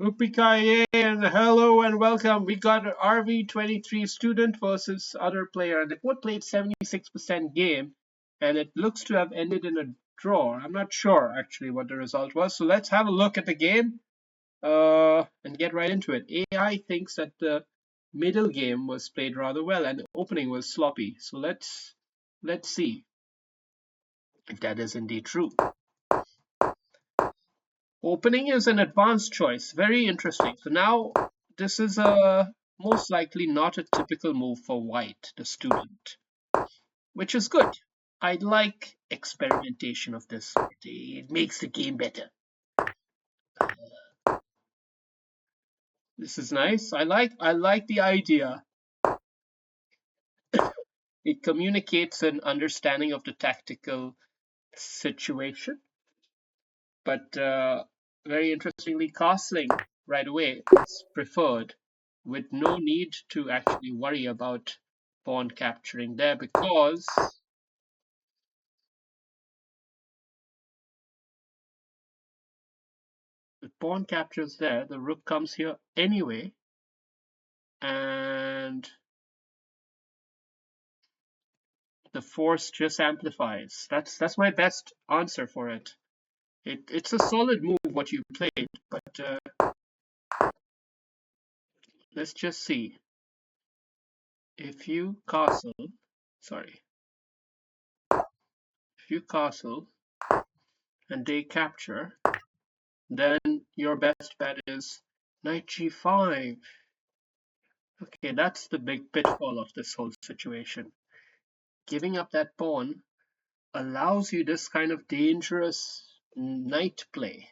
Upikaye and hello and welcome. We got an RV23 student versus other player. They both played 76% game and it looks to have ended in a draw. I'm not sure actually what the result was. So let's have a look at the game and get right into it. AI thinks that the middle game was played rather well and the opening was sloppy. So let's see if that is indeed true. Opening is an advanced choice. Very interesting. So now this is most likely not a typical move for white, the student, which is good. I like experimentation of this sort. It makes the game better. This is nice. I like the idea. It communicates an understanding of the tactical situation, but very interestingly, castling right away is preferred with no need to actually worry about pawn capturing there because the pawn captures there, the rook comes here anyway, and the force just amplifies. That's my best answer for it. It's a solid move what you played, but let's just see. If you castle, sorry, if you castle and they capture, then your best bet is knight g5. Okay, that's the big pitfall of this whole situation. Giving up that pawn allows you this kind of dangerous knight play,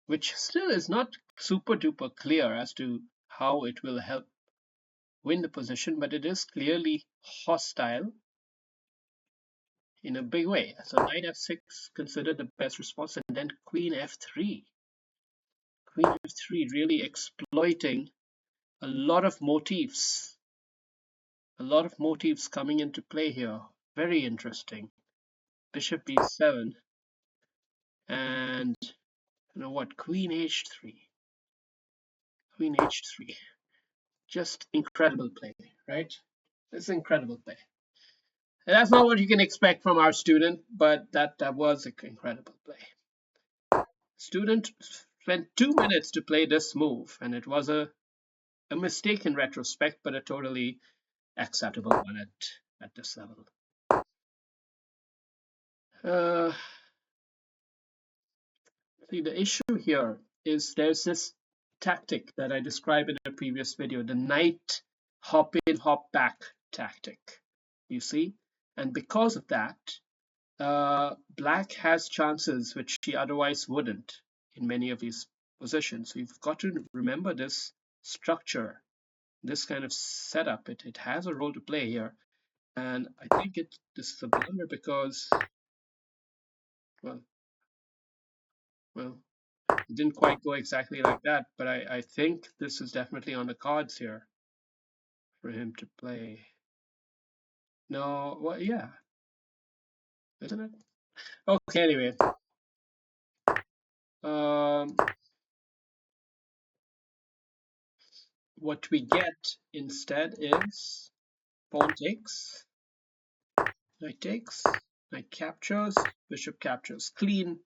which still is not super duper clear as to how it will help win the position, but it is clearly hostile in a big way. So knight f6 considered the best response, and then queen f3. Queen f3 really exploiting a lot of motifs. A lot of motifs coming into play here. Very interesting. Bishop b7 and you know what, queen h3. Queen h3. Just incredible play, right? It's incredible play. And that's not what you can expect from our student, but that was an incredible play. Student spent 2 minutes to play this move, and it was a mistake in retrospect, but a totally acceptable one at this level. See, the issue here is there's this tactic that I described in a previous video, the knight hop in, hop back tactic, you see? And because of that, black has chances which he otherwise wouldn't in many of these positions. So you've got to remember this structure, this kind of setup. It has a role to play here. And I think this is a blunder because, well, it didn't quite go exactly like that, but I think this is definitely on the cards here for him to play. No, well, yeah, isn't it? Okay, anyway. What we get instead is pawn takes, knight takes, knight captures, bishop captures. Clean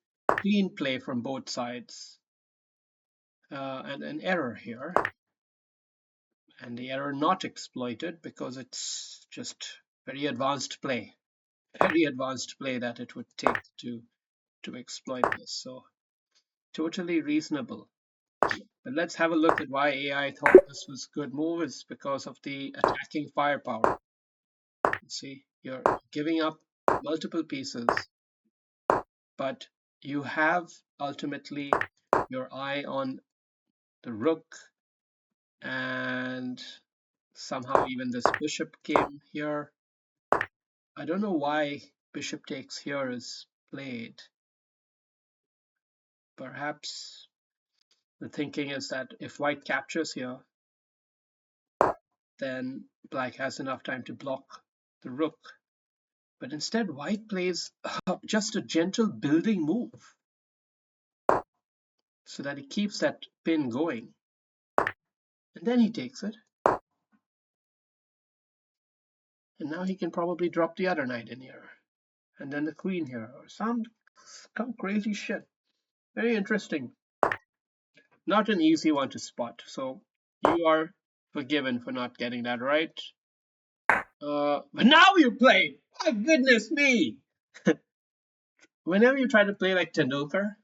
play from both sides. And an error here. And the error not exploited because it's just very advanced play. Very advanced play that it would take to exploit this. So totally reasonable. But let's have a look at why AI thought this was a good move. It's because of the attacking firepower. See, you're giving up multiple pieces, but you have ultimately your eye on the rook, and somehow even this bishop came here. I don't know why bishop takes here is played. Perhaps the thinking is that if white captures here, then black has enough time to block the rook. But instead, white plays just a gentle building move. so that he keeps that pin going. And then he takes it. And now he can probably drop the other knight in here. And then the queen here, or some crazy shit. Very interesting. Not an easy one to spot, so you are forgiven for not getting that right. But now you play! My goodness me! Whenever you try to play like Tendulkar,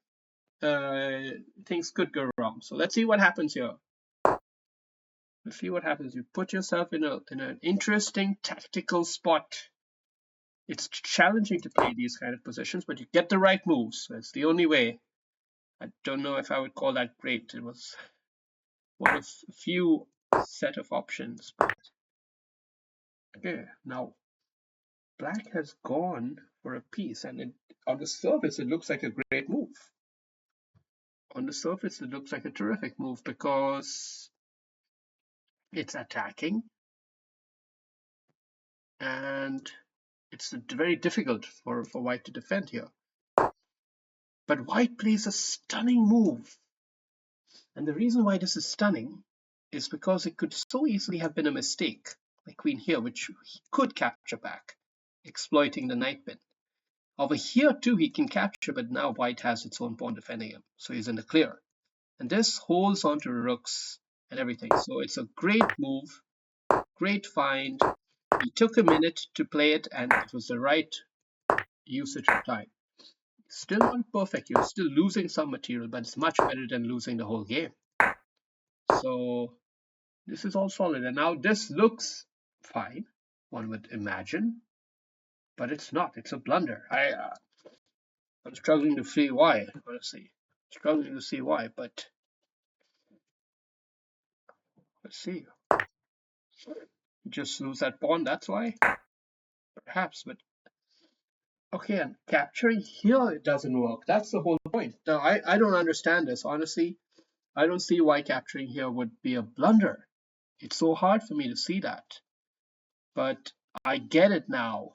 things could go wrong. So let's see what happens here. Let's see what happens. You put yourself in an interesting tactical spot. It's challenging to play these kind of positions, but you get the right moves. That's the only way. I don't know if I would call that great. It was one of a few set of options. But okay, now black has gone for a piece, and on the surface it looks like a great move. On the surface it looks like a terrific move because it's attacking and it's very difficult for white to defend here. But white plays a stunning move. And the reason why this is stunning is because it could so easily have been a mistake, like queen here, which he could capture back, exploiting the knight pin. Over here too he can capture, but now white has its own pawn defending him, so he's in the clear. And this holds on to rooks and everything. So it's a great move, great find. He took a minute to play it, and it was the right usage of time. Still not perfect. You're still losing some material, but it's much better than losing the whole game. So this is all solid. And now this looks fine, one would imagine, but it's not. It's a blunder. I'm struggling to see why, honestly. Struggling to see why, but let's see. You just lose that pawn, that's why? Perhaps, but okay, and capturing here it doesn't work. That's the whole point. Now, I don't understand this, honestly. I don't see why capturing here would be a blunder. It's so hard for me to see that. But I get it now,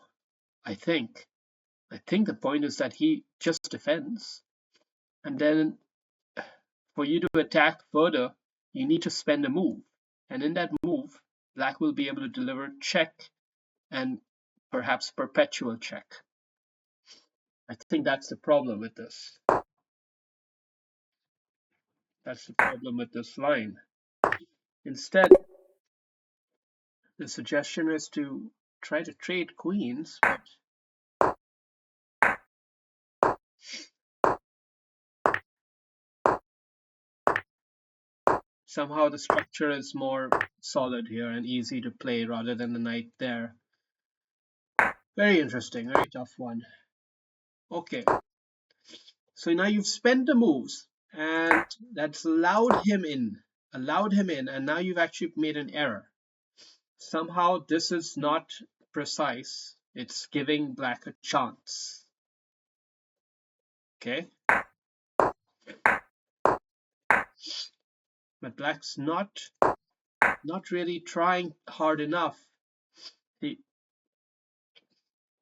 I think. I think the point is that he just defends. And then for you to attack further, you need to spend a move. And in that move, black will be able to deliver check and perhaps perpetual check. I think that's the problem with this. That's the problem with this line. Instead, the suggestion is to try to trade queens, but somehow the structure is more solid here and easy to play rather than the knight there. Very interesting, very tough one. Okay, so now you've spent the moves and that's allowed him in, and now you've actually made an error. Somehow this is not precise. It's giving black a chance. Okay, but black's not really trying hard enough.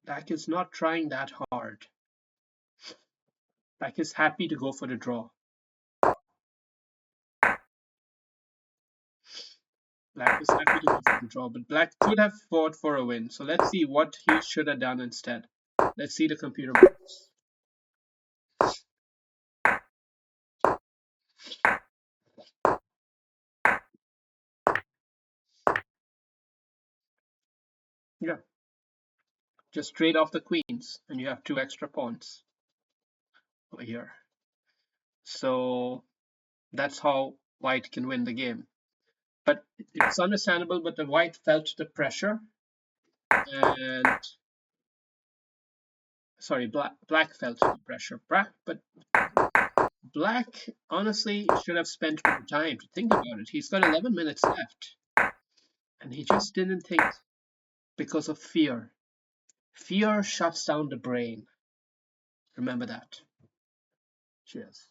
Black is not trying that hard. Black is happy to go for the draw. Black is happy to go for the draw, but black could have fought for a win. So let's see what he should have done instead. Let's see the computer moves. Yeah. Just trade off the queens and you have 2 extra pawns over here. So that's how white can win the game. But it's understandable, but the white felt the pressure and sorry, black felt the pressure. But black honestly should have spent more time to think about it. He's got 11 minutes left and he just didn't think because of fear. Fear shuts down the brain. Remember that. Cheers.